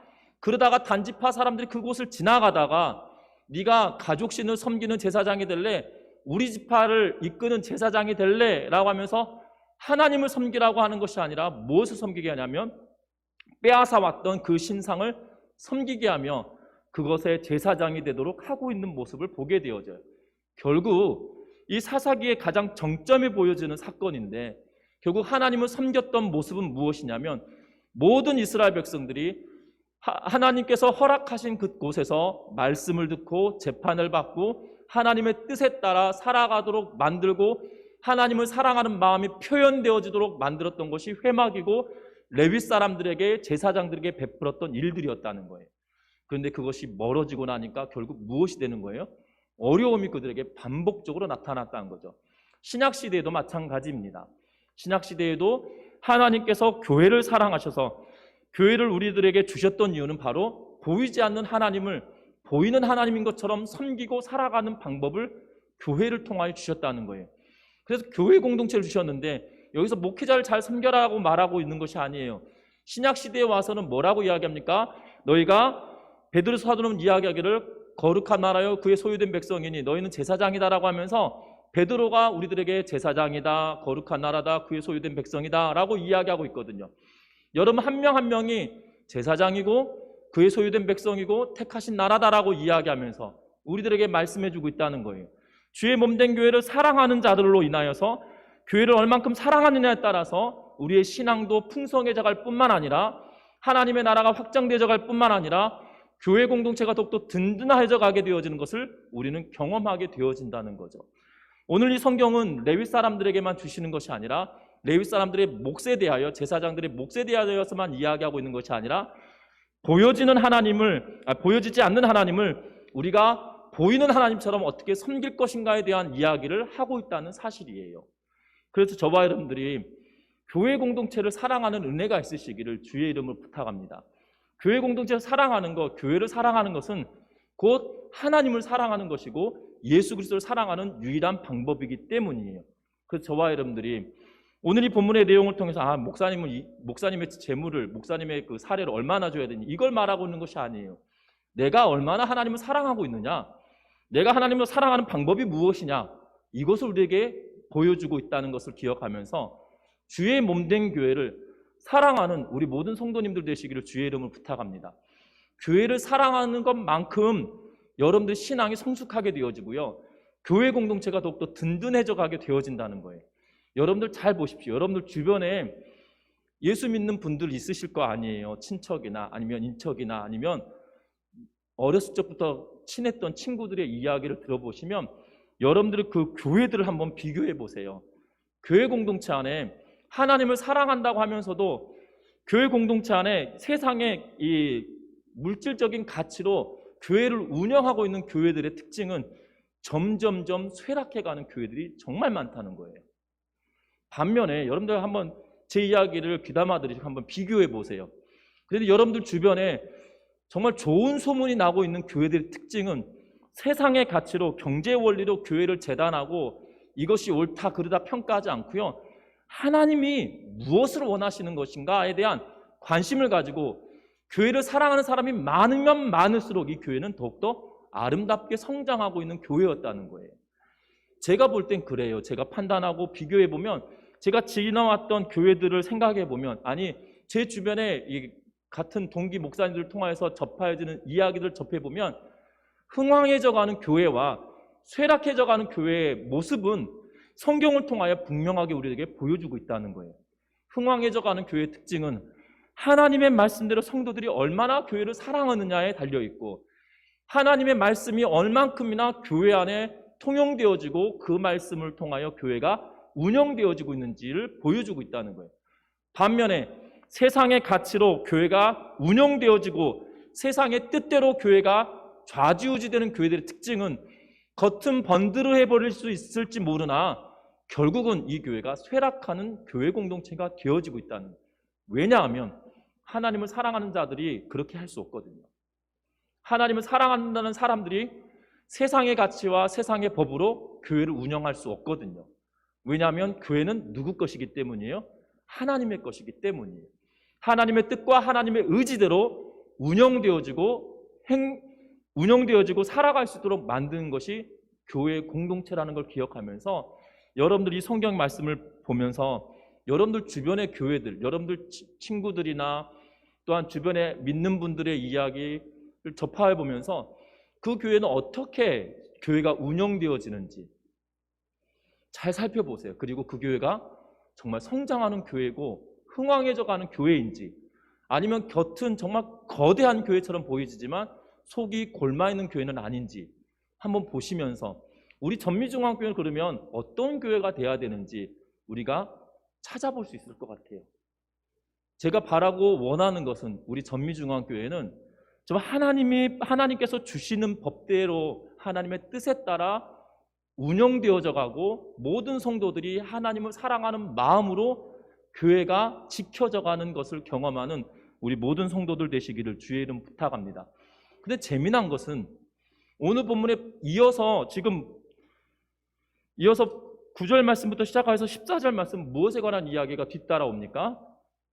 그러다가 단지파 사람들이 그곳을 지나가다가 네가 가족신을 섬기는 제사장이 될래? 우리 지파를 이끄는 제사장이 될래? 라고 하면서 하나님을 섬기라고 하는 것이 아니라 무엇을 섬기게 하냐면 빼앗아 왔던 그 신상을 섬기게 하며 그것의 제사장이 되도록 하고 있는 모습을 보게 되어져요. 결국 이 사사기의 가장 정점이 보여지는 사건인데, 결국 하나님을 섬겼던 모습은 무엇이냐면 모든 이스라엘 백성들이 하나님께서 허락하신 그곳에서 말씀을 듣고 재판을 받고 하나님의 뜻에 따라 살아가도록 만들고 하나님을 사랑하는 마음이 표현되어지도록 만들었던 것이 회막이고 레위 사람들에게, 제사장들에게 베풀었던 일들이었다는 거예요. 그런데 그것이 멀어지고 나니까 결국 무엇이 되는 거예요? 어려움이 그들에게 반복적으로 나타났다는 거죠. 신약시대에도 마찬가지입니다. 신약시대에도 하나님께서 교회를 사랑하셔서 교회를 우리들에게 주셨던 이유는 바로 보이지 않는 하나님을 보이는 하나님인 것처럼 섬기고 살아가는 방법을 교회를 통하여 주셨다는 거예요. 그래서 교회 공동체를 주셨는데 여기서 목회자를 잘 섬겨라고 말하고 있는 것이 아니에요. 신약시대에 와서는 뭐라고 이야기합니까? 너희가, 베드로 사도는 이야기하기를 거룩한 나라여 그의 소유된 백성이니 너희는 제사장이다라고 하면서 베드로가 우리들에게 제사장이다, 거룩한 나라다, 그의 소유된 백성이다 라고 이야기하고 있거든요. 여러분 한 명 한 명이 제사장이고 그의 소유된 백성이고 택하신 나라다라고 이야기하면서 우리들에게 말씀해주고 있다는 거예요. 주의 몸된 교회를 사랑하는 자들로 인하여서 교회를 얼만큼 사랑하느냐에 따라서 우리의 신앙도 풍성해져 갈 뿐만 아니라 하나님의 나라가 확장되어져 갈 뿐만 아니라 교회 공동체가 더욱더 든든해져 가게 되어지는 것을 우리는 경험하게 되어진다는 거죠. 오늘 이 성경은 레위 사람들에게만 주시는 것이 아니라 레위 사람들의 몫에 대하여, 제사장들의 몫에 대하여서만 이야기하고 있는 것이 아니라 보여지지 않는 하나님을 우리가 보이는 하나님처럼 어떻게 섬길 것인가에 대한 이야기를 하고 있다는 사실이에요. 그래서 저와 여러분들이 교회 공동체를 사랑하는 은혜가 있으시기를 주의 이름으로 부탁합니다. 교회 공동체를 사랑하는 것, 교회를 사랑하는 것은 곧 하나님을 사랑하는 것이고 예수 그리스도를 사랑하는 유일한 방법이기 때문이에요. 그래서 저와 여러분들이 오늘 이 본문의 내용을 통해서 목사님의 재물을, 목사님의 그 사례를 얼마나 줘야 되니, 이걸 말하고 있는 것이 아니에요. 내가 얼마나 하나님을 사랑하고 있느냐, 내가 하나님을 사랑하는 방법이 무엇이냐, 이것을 우리에게 보여주고 있다는 것을 기억하면서 주의 몸된 교회를 사랑하는 우리 모든 성도님들 되시기를 주의 이름으로 부탁합니다. 교회를 사랑하는 것만큼 여러분들의 신앙이 성숙하게 되어지고요, 교회 공동체가 더욱더 든든해져 가게 되어진다는 거예요. 여러분들 잘 보십시오. 여러분들 주변에 예수 믿는 분들 있으실 거 아니에요. 친척이나 아니면 인척이나 아니면 어렸을 적부터 친했던 친구들의 이야기를 들어보시면 여러분들이 그 교회들을 한번 비교해 보세요. 교회 공동체 안에 하나님을 사랑한다고 하면서도 교회 공동체 안에 세상의 이 물질적인 가치로 교회를 운영하고 있는 교회들의 특징은 점점점 쇠락해가는 교회들이 정말 많다는 거예요. 반면에 여러분들 한번 제 이야기를 귀담아들이시고 한번 비교해 보세요. 그런데 여러분들 주변에 정말 좋은 소문이 나고 있는 교회들의 특징은 세상의 가치로, 경제 원리로 교회를 재단하고 이것이 옳다 그르다 평가하지 않고요, 하나님이 무엇을 원하시는 것인가에 대한 관심을 가지고 교회를 사랑하는 사람이 많으면 많을수록 이 교회는 더욱더 아름답게 성장하고 있는 교회였다는 거예요. 제가 볼 땐 그래요. 제가 판단하고 비교해 보면, 제가 지나왔던 교회들을 생각해 보면, 아니 제 주변에 이 같은 동기 목사님들을 통해서 접해지는 이야기를 접해 보면 흥황해져 가는 교회와 쇠락해져 가는 교회의 모습은 성경을 통하여 분명하게 우리에게 보여주고 있다는 거예요. 흥황해져 가는 교회의 특징은 하나님의 말씀대로 성도들이 얼마나 교회를 사랑하느냐에 달려있고, 하나님의 말씀이 얼만큼이나 교회 안에 통용되어지고 그 말씀을 통하여 교회가 운영되어지고 있는지를 보여주고 있다는 거예요. 반면에 세상의 가치로 교회가 운영되어지고 세상의 뜻대로 교회가 좌지우지되는 교회들의 특징은 겉은 번드르 해버릴 수 있을지 모르나 결국은 이 교회가 쇠락하는 교회 공동체가 되어지고 있다는 거예요. 왜냐하면 하나님을 사랑하는 자들이 그렇게 할 수 없거든요. 하나님을 사랑한다는 사람들이 세상의 가치와 세상의 법으로 교회를 운영할 수 없거든요. 왜냐하면 교회는 누구 것이기 때문이에요? 하나님의 것이기 때문이에요. 하나님의 뜻과 하나님의 의지대로 운영되어지고 살아갈 수 있도록 만드는 것이 교회의 공동체라는 걸 기억하면서 여러분들이 이 성경 말씀을 보면서 여러분들 주변의 교회들, 여러분들 친구들이나 또한 주변에 믿는 분들의 이야기를 접해 보면서 그 교회는 어떻게 교회가 운영되어지는지 잘 살펴보세요. 그리고 그 교회가 정말 성장하는 교회고 흥왕해져가는 교회인지, 아니면 겉은 정말 거대한 교회처럼 보이지만 속이 골마있는 교회는 아닌지 한번 보시면서 우리 전미중앙교회는 그러면 어떤 교회가 돼야 되는지 우리가 찾아볼 수 있을 것 같아요. 제가 바라고 원하는 것은 우리 전미중앙교회는 정말 하나님께서 주시는 법대로 하나님의 뜻에 따라 운영되어져 가고 모든 성도들이 하나님을 사랑하는 마음으로 교회가 지켜져 가는 것을 경험하는 우리 모든 성도들 되시기를 주의 이름 부탁합니다. 근데 재미난 것은 오늘 본문에 이어서 9절 말씀부터 시작해서 14절 말씀, 무엇에 관한 이야기가 뒤따라옵니까?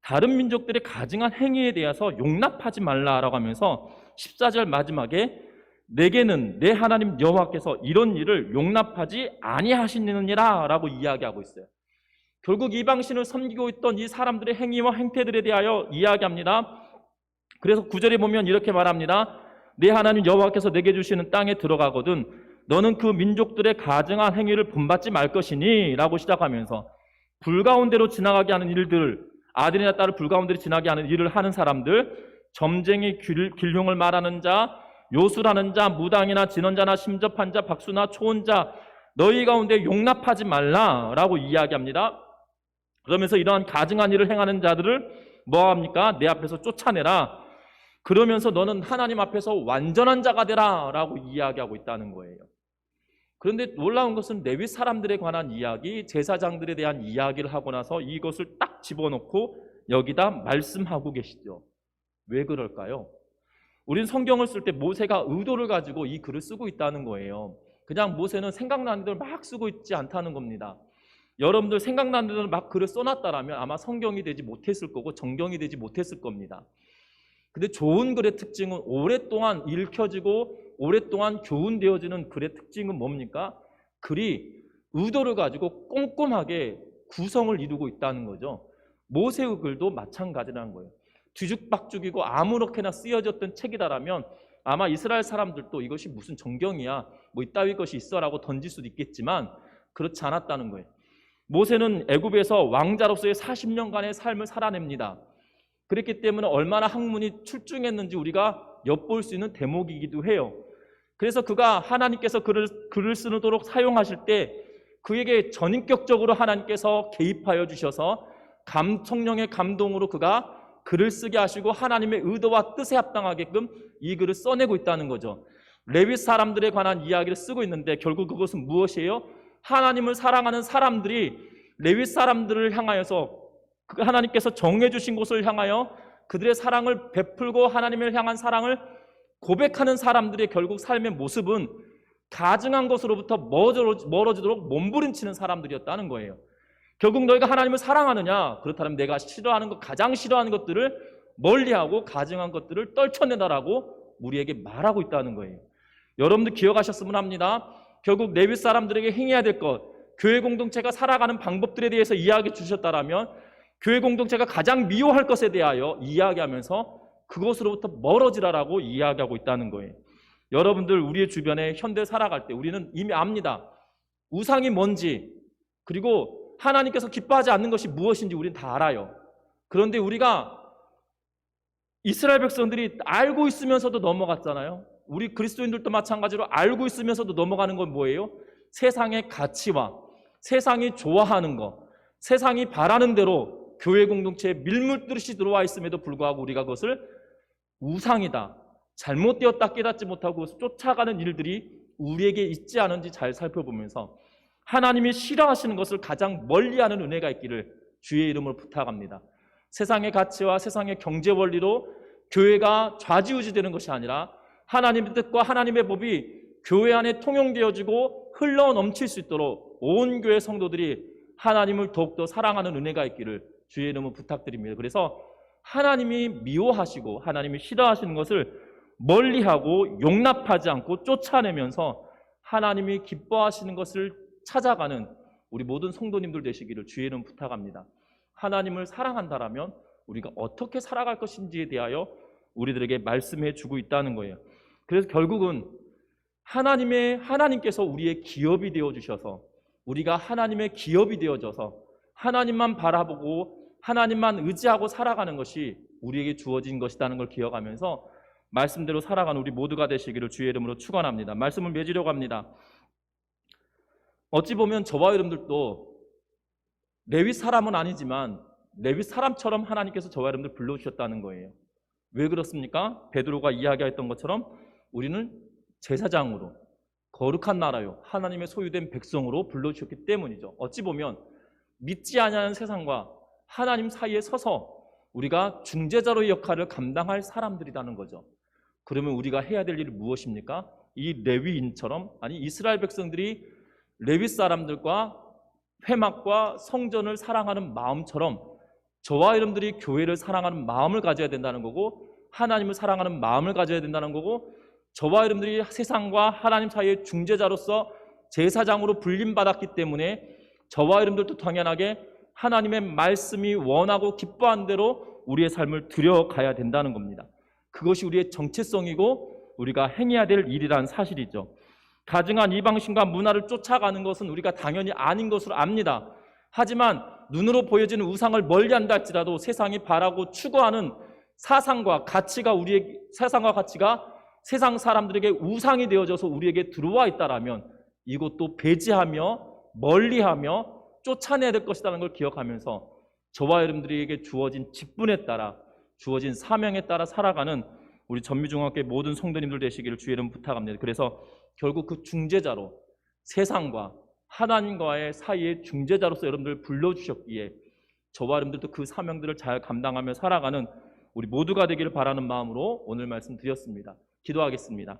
다른 민족들의 가증한 행위에 대해서 용납하지 말라라고 하면서 14절 마지막에 내게는 내 하나님 여호와께서 이런 일을 용납하지 아니하시느니라 라고 이야기하고 있어요. 결국 이방신을 섬기고 있던 이 사람들의 행위와 행태들에 대하여 이야기합니다. 그래서 9절에 보면 이렇게 말합니다. 내 하나님 여호와께서 내게 주시는 땅에 들어가거든 너는 그 민족들의 가증한 행위를 본받지 말 것이니 라고 시작하면서 불가운데로 지나가게 하는 일들, 아들이나 딸을 불가운데로 지나게 하는 일을 하는 사람들, 점쟁이 길흉을 말하는 자, 요술하는 자, 무당이나 진언자나 심접한 자, 박수나 초혼자 너희 가운데 용납하지 말라라고 이야기합니다. 그러면서 이러한 가증한 일을 행하는 자들을 뭐합니까? 내 앞에서 쫓아내라. 그러면서 너는 하나님 앞에서 완전한 자가 되라 라고 이야기하고 있다는 거예요. 그런데 놀라운 것은 레위 사람들에 관한 이야기, 제사장들에 대한 이야기를 하고 나서 이것을 딱 집어넣고 여기다 말씀하고 계시죠. 왜 그럴까요? 우리는 성경을 쓸 때 모세가 의도를 가지고 이 글을 쓰고 있다는 거예요. 그냥 모세는 생각나는 대로 막 쓰고 있지 않다는 겁니다. 여러분들 생각나는 대로 막 글을 써놨다라면 아마 성경이 되지 못했을 거고 정경이 되지 못했을 겁니다. 근데 좋은 글의 특징은 오랫동안 읽혀지고 오랫동안 교훈되어지는 글의 특징은 뭡니까? 글이 의도를 가지고 꼼꼼하게 구성을 이루고 있다는 거죠. 모세의 글도 마찬가지라는 거예요. 뒤죽박죽이고 아무렇게나 쓰여졌던 책이다라면 아마 이스라엘 사람들도 이것이 무슨 정경이야, 뭐 이따위 것이 있어라고 던질 수도 있겠지만 그렇지 않았다는 거예요. 모세는 애굽에서 왕자로서의 40년간의 삶을 살아냅니다. 그랬기 때문에 얼마나 학문이 출중했는지 우리가 엿볼 수 있는 대목이기도 해요. 그래서 그가 하나님께서 글을 쓰도록 사용하실 때 그에게 전인격적으로 하나님께서 개입하여 주셔서 성령의 감동으로 그가 글을 쓰게 하시고 하나님의 의도와 뜻에 합당하게끔 이 글을 써내고 있다는 거죠. 레위 사람들에 관한 이야기를 쓰고 있는데 결국 그것은 무엇이에요? 하나님을 사랑하는 사람들이 레위 사람들을 향하여서 하나님께서 정해 주신 곳을 향하여 그들의 사랑을 베풀고 하나님을 향한 사랑을 고백하는 사람들의 결국 삶의 모습은 가증한 것으로부터 멀어지도록 몸부림치는 사람들이었다는 거예요. 결국 너희가 하나님을 사랑하느냐? 그렇다면 내가 싫어하는 것, 가장 싫어하는 것들을 멀리하고 가증한 것들을 떨쳐내라라고 우리에게 말하고 있다는 거예요. 여러분들 기억하셨으면 합니다. 결국 레위 사람들에게 행해야 될 것, 교회 공동체가 살아가는 방법들에 대해서 이야기해 주셨다라면 교회 공동체가 가장 미워할 것에 대하여 이야기하면서 그것으로부터 멀어지라라고 이야기하고 있다는 거예요. 여러분들 우리의 주변에 현대 살아갈 때 우리는 이미 압니다. 우상이 뭔지, 그리고 하나님께서 기뻐하지 않는 것이 무엇인지 우리는 다 알아요. 그런데 우리가 이스라엘 백성들이 알고 있으면서도 넘어갔잖아요. 우리 그리스도인들도 마찬가지로 알고 있으면서도 넘어가는 건 뭐예요? 세상의 가치와 세상이 좋아하는 것, 세상이 바라는 대로 교회 공동체에 밀물듯이 들어와 있음에도 불구하고 우리가 그것을 우상이다, 잘못되었다 깨닫지 못하고 쫓아가는 일들이 우리에게 있지 않은지 잘 살펴보면서 하나님이 싫어하시는 것을 가장 멀리하는 은혜가 있기를 주의 이름으로 부탁합니다. 세상의 가치와 세상의 경제 원리로 교회가 좌지우지되는 것이 아니라 하나님의 뜻과 하나님의 법이 교회 안에 통용되어지고 흘러 넘칠 수 있도록 온 교회 성도들이 하나님을 더욱더 사랑하는 은혜가 있기를 주의 이름으로 부탁드립니다. 그래서 하나님이 미워하시고 하나님이 싫어하시는 것을 멀리하고 용납하지 않고 쫓아내면서 하나님이 기뻐하시는 것을 찾아가는 우리 모든 성도님들 되시기를 주의 이름 부탁합니다. 하나님을 사랑한다라면 우리가 어떻게 살아갈 것인지에 대하여 우리들에게 말씀해 주고 있다는 거예요. 그래서 결국은 하나님께서 우리의 기업이 되어 주셔서 우리가 하나님의 기업이 되어져서 하나님만 바라보고 하나님만 의지하고 살아가는 것이 우리에게 주어진 것이라는 걸 기억하면서 말씀대로 살아가는 우리 모두가 되시기를 주의 이름으로 축원합니다. 말씀을 맺으려고 합니다. 어찌 보면 저와 여러분들도 레위 사람은 아니지만 레위 사람처럼 하나님께서 저와 여러분들 불러주셨다는 거예요. 왜 그렇습니까? 베드로가 이야기했던 것처럼 우리는 제사장으로 거룩한 나라요 하나님의 소유된 백성으로 불러주셨기 때문이죠. 어찌 보면 믿지 아니하는 세상과 하나님 사이에 서서 우리가 중재자로의 역할을 감당할 사람들이라는 거죠. 그러면 우리가 해야 될 일이 무엇입니까? 이 레위인처럼, 아니 이스라엘 백성들이 레위 사람들과 회막과 성전을 사랑하는 마음처럼 저와 여러분들이 교회를 사랑하는 마음을 가져야 된다는 거고 하나님을 사랑하는 마음을 가져야 된다는 거고 저와 여러분들이 세상과 하나님 사이의 중재자로서 제사장으로 불림받았기 때문에 저와 여러분들도 당연하게 하나님의 말씀이 원하고 기뻐한 대로 우리의 삶을 들여가야 된다는 겁니다. 그것이 우리의 정체성이고 우리가 행해야 될 일이라는 사실이죠. 가증한 이방신과 문화를 쫓아가는 것은 우리가 당연히 아닌 것으로 압니다. 하지만 눈으로 보여지는 우상을 멀리한다 할지라도 세상이 바라고 추구하는 사상과 가치가 세상 사람들에게 우상이 되어져서 우리에게 들어와 있다라면 이것도 배제하며 멀리하며 쫓아내야 될 것이라는 걸 기억하면서 저와 여러분들에게 주어진 직분에 따라 주어진 사명에 따라 살아가는 우리 전미중학교의 모든 성도님들 되시기를 주의 이름 부탁합니다. 그래서 결국 그 중재자로 세상과 하나님과의 사이의 중재자로서 여러분들을 불러주셨기에 저와 여러분들도 그 사명들을 잘 감당하며 살아가는 우리 모두가 되기를 바라는 마음으로 오늘 말씀 드렸습니다. 기도하겠습니다.